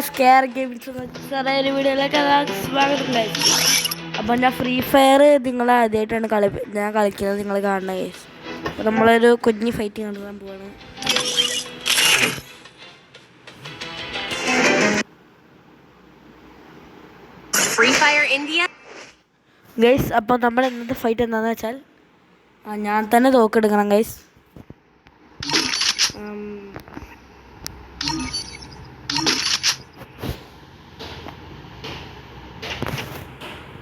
Scare games ചെറിയൊരു വീഡിയോയിലേക്ക് സ്വാഗതം ഗൈസ്. അപ്പോൾ ഞാൻ ഫ്രീ ഫയർ നിങ്ങൾ ആദ്യമായിട്ടാണ് ഞാൻ കളിക്കുന്നത്, നിങ്ങൾ കാണുന്ന ഗൈസ്. അപ്പോൾ നമ്മളൊരു കുഞ്ഞി ഫൈറ്റ് കാണാൻ പോവാണ്. Free fire India guys. അപ്പോൾ നമ്മൾ ഇന്നത്തെ ഫൈറ്റ് എന്താണെന്ന് വെച്ചാൽ ഞാൻ തന്നെ തോക്കെടുക്കണം ഗൈസ്.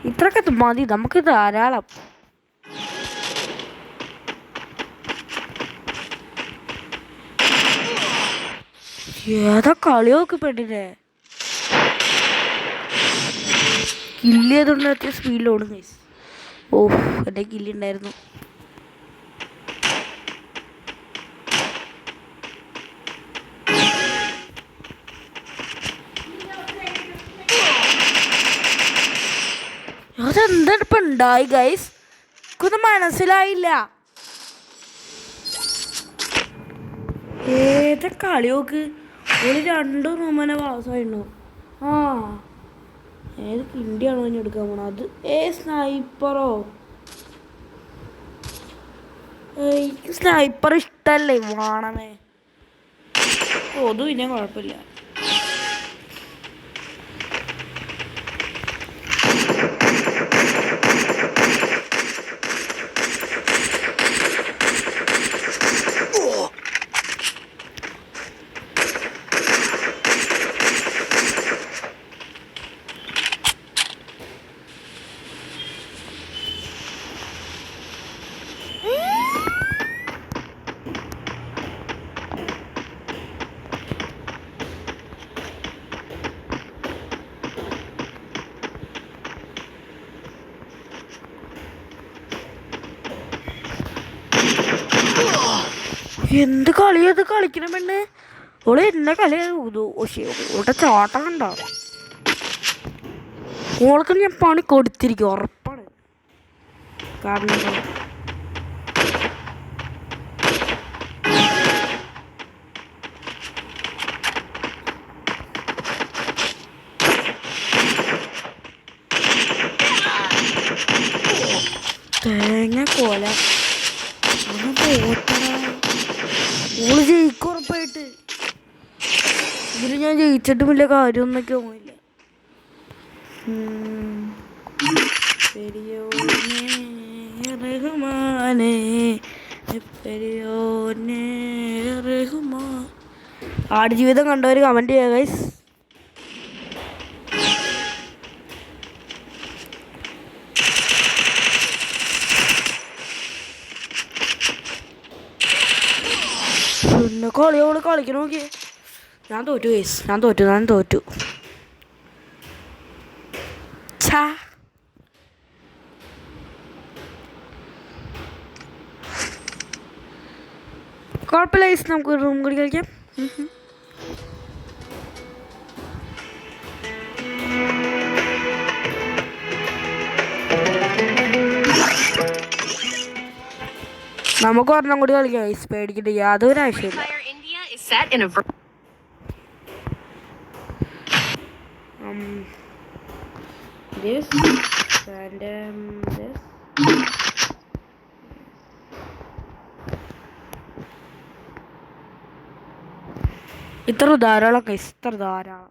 ഇത്രയൊക്കെ മതി, നമുക്ക് ധാരാളം. ഏതാ കളിയൊക്കെ പെണ്ണിനെ കില്ല് ചെയ്തുകൊണ്ട് അത്ര സ്പീഡിലോടും ഗൈസ്. ഓഹ്, എൻ്റെ കില്ല് ഉണ്ടായിരുന്നു. അതെന്താണ് ഇപ്പം ഉണ്ടായി ഗൈസ്? എനിക്കൊന്നും മനസ്സിലായില്ല. ഏതാ കളിയോക്ക് ഒരു 2 റൂമനെ പാസ്സായിരുന്നു. ഏത് കിണ്ടിയാണോ ഇനി എടുക്കാൻ പോണത്? അത് സ്നൈപ്പറോ? എനിക്ക് സ്നൈപ്പർ ഇഷ്ടല്ലേ, വേണമേ. അതും പിന്നെ കുഴപ്പമില്ല. എന്ത് കളിയത് കളിക്കണ പെണ്ണ്? ഓള് എന്നെ കളിയത് ഓളുടെ ചാട്ടം കണ്ടോ? ഓൾക്ക് ഞാൻ പണി കൊടുത്തിരിക്കും, ഉറപ്പാണ്. കാരണം തേങ്ങ കോല ഓള് ജയിക്കും ഉറപ്പായിട്ട്. ഇതിൽ ഞാൻ ജയിച്ചിട്ടും വലിയ കാര്യമൊന്നൊക്കെ ഓണില്ല. ആടുജീവിതം കണ്ടവർ കമന്റ് ചെയ്യുക ഗൈസ്. പിന്നെ കളിയോള് കളിക്കണ നോക്കിയേ. ഞാൻ തോറ്റു ഗൈസ്, ഞാൻ തോറ്റു. കുഴപ്പമില്ല ഗൈസ്, നമുക്ക് റൂം കൂടി കളിക്കാം. നമുക്ക് ഒരെണ്ണം കൂടി കളിക്കാം ഗൈസ്, പേടിക്കണ്ട, യാതൊരു ആവശ്യമില്ല. ഇത്ര ധാരാളം ഗൈസ്, ഇത്ര ധാരാളം.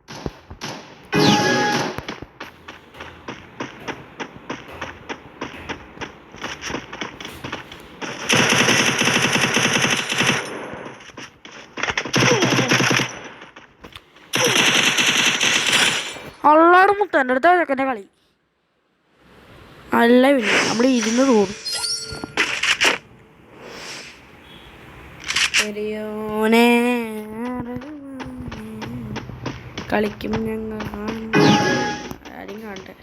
അള്ളാട് മുത്ത എൻ്റെ അടുത്ത ചെക്കൻ്റെ കളി അല്ല, പിന്നെ നമ്മൾ ഇരുന്ന് തോന്നും. കളിക്കും ഞങ്ങൾ ആരും കാണട്ടെ.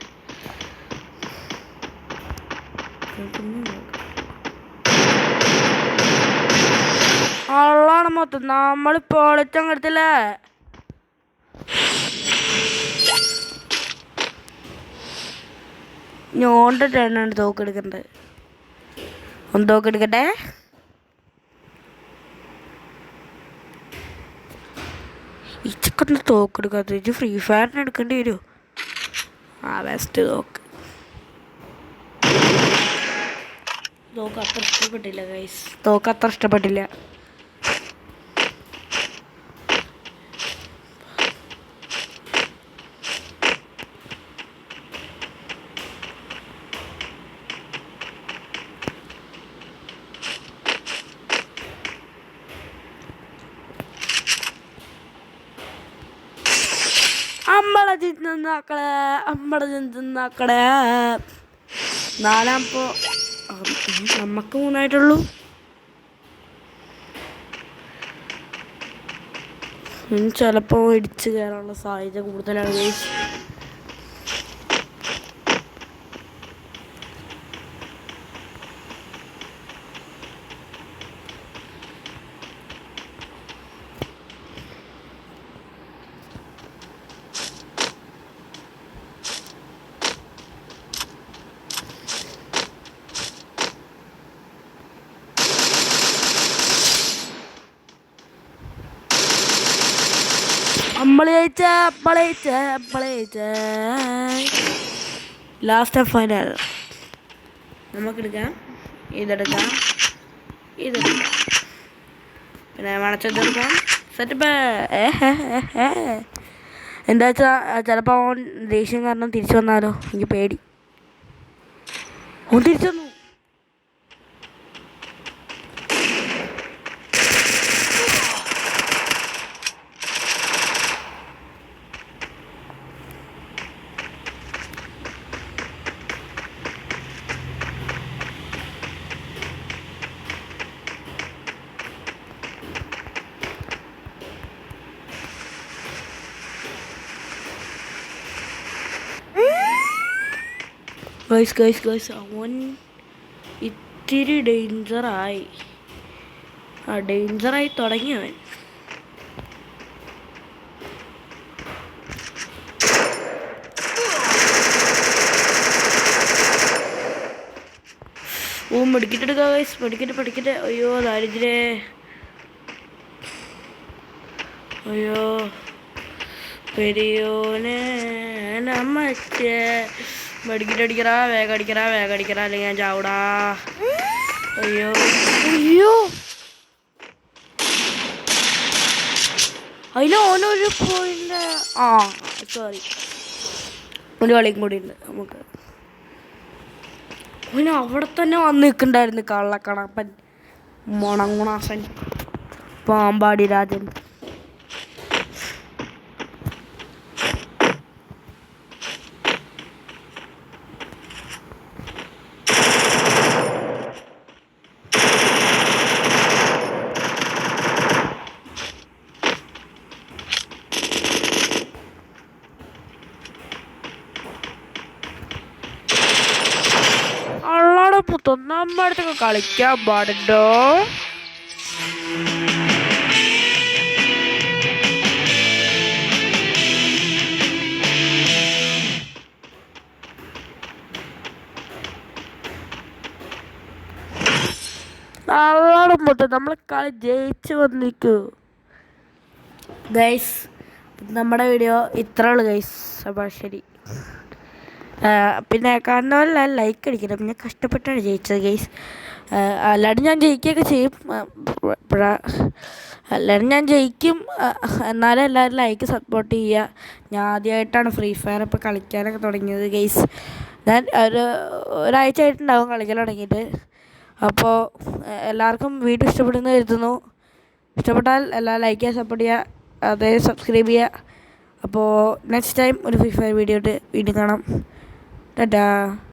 അള്ളാണ് മൊത്തം നമ്മളിപ്പോൾ പൊളിച്ചങ്ങെടുത്തില്ലേ. ഞോണ്ട ടേണാണ് തോക്കെടുക്കേണ്ടത്. ഒന്ന് തോക്കെടുക്കട്ടെ. ഈ ചെക്കൻ എന്ത് തോക്കെടുക്കാത്ത ഇത് ഫ്രീ ഫയറിന് എടുക്കേണ്ടി വരുമോ? ആ ബെസ്റ്റ് തോക്ക് അത്ര ഇഷ്ടപ്പെട്ടില്ല ഗൈസ്. തോക്ക് അത്ര ഇഷ്ടപ്പെട്ടില്ല. അമ്മടെ ചിന്താക്കളെ 4 നമുക്ക് 3 ചിലപ്പോൾ ഇടിച്ച് കയറാനുള്ള സാധ്യത കൂടുതലാണ് ഗൈസ്. ലാസ്റ്റ് ഫൈനൽ നമുക്കെടുക്കാം. ഇതെടുക്കാം, പിന്നെ മണച്ചെടുക്കാം. സെറ്റപ്പ്. എന്താ വെച്ചാൽ ചിലപ്പോൾ അവൻ ദേഷ്യം കാരണം തിരിച്ചു വന്നാലോ, എനിക്ക് പേടി. അവൻ തിരിച്ചു വന്നു. ഗൈസ് അവൻ ഇത്തിരി ഡേഞ്ചറായി തുടങ്ങിയവൻ. മെഡിക്കറ്റ് ഗൈസ്, മെഡിക്കറ്റ്. അയ്യോ ദാരിദ്രേ, അയ്യോ പെരിയോനെ നമ്മച്ചേ. മെഡിക്കറ്റ് അടിക്കറാ, വേഗം അടിക്കറാ, അല്ലെങ്കിൽ ഞാൻ ചാവൂടാ. അയ്യോ അതിൽ ഓനൊരു പോയിന്റ്. സോറി, ഒരു കളിയും കൂടി ഉണ്ട് നമുക്ക്. ഓന് അവിടെ തന്നെ വന്ന് നിൽക്കണ്ടായിരുന്നു കള്ളക്കണപ്പൻ, മൊണങ്ങുണാസൻ, പാമ്പാടി രാജൻ. നമ്മുടെ അടുത്തൊക്കെ കളിക്കാൻ പാടുണ്ടോ? നമ്മൾ കളി ജയിച്ചു വന്നിരിക്കൂ ഗൈസ്. നമ്മുടെ വീഡിയോ ഇത്രേ ഉള്ളൂ ഗൈസ്. അപ്പോൾ ശരി. പിന്നെ കാണുന്നവരെല്ലാം ലൈക്ക് അടിക്കണം. പിന്നെ കഷ്ടപ്പെട്ടാണ് ജയിച്ചത് ഗൈസ്. അല്ലാണ്ട് ഞാൻ ജയിക്കുകയൊക്കെ ചെയ്യും. ഞാൻ ജയിക്കും. എന്നാലും എല്ലാവരും ലൈക്ക് സപ്പോർട്ട് ചെയ്യുക. ഞാൻ ആദ്യമായിട്ടാണ് ഫ്രീ ഫയർ ഇപ്പോൾ കളിക്കാനൊക്കെ തുടങ്ങിയത് ഗൈസ്. ഞാൻ ഒരാഴ്ച ആയിട്ടുണ്ടാവും കളിക്കാൻ തുടങ്ങിയിട്ട്. അപ്പോൾ എല്ലാവർക്കും വീഡിയോ ഇഷ്ടപ്പെടുന്നു കരുതുന്നു. ഇഷ്ടപ്പെട്ടാൽ എല്ലാവരും ലൈക്ക് ചെയ്യുക, സപ്പോർട്ട് ചെയ്യുക, അതേ സബ്സ്ക്രൈബ് ചെയ്യുക. അപ്പോൾ നെക്സ്റ്റ് ടൈം ഒരു ഫ്രീ ഫയർ വീഡിയോ വീണ്ടും കാണാം. ടാറ്റാ.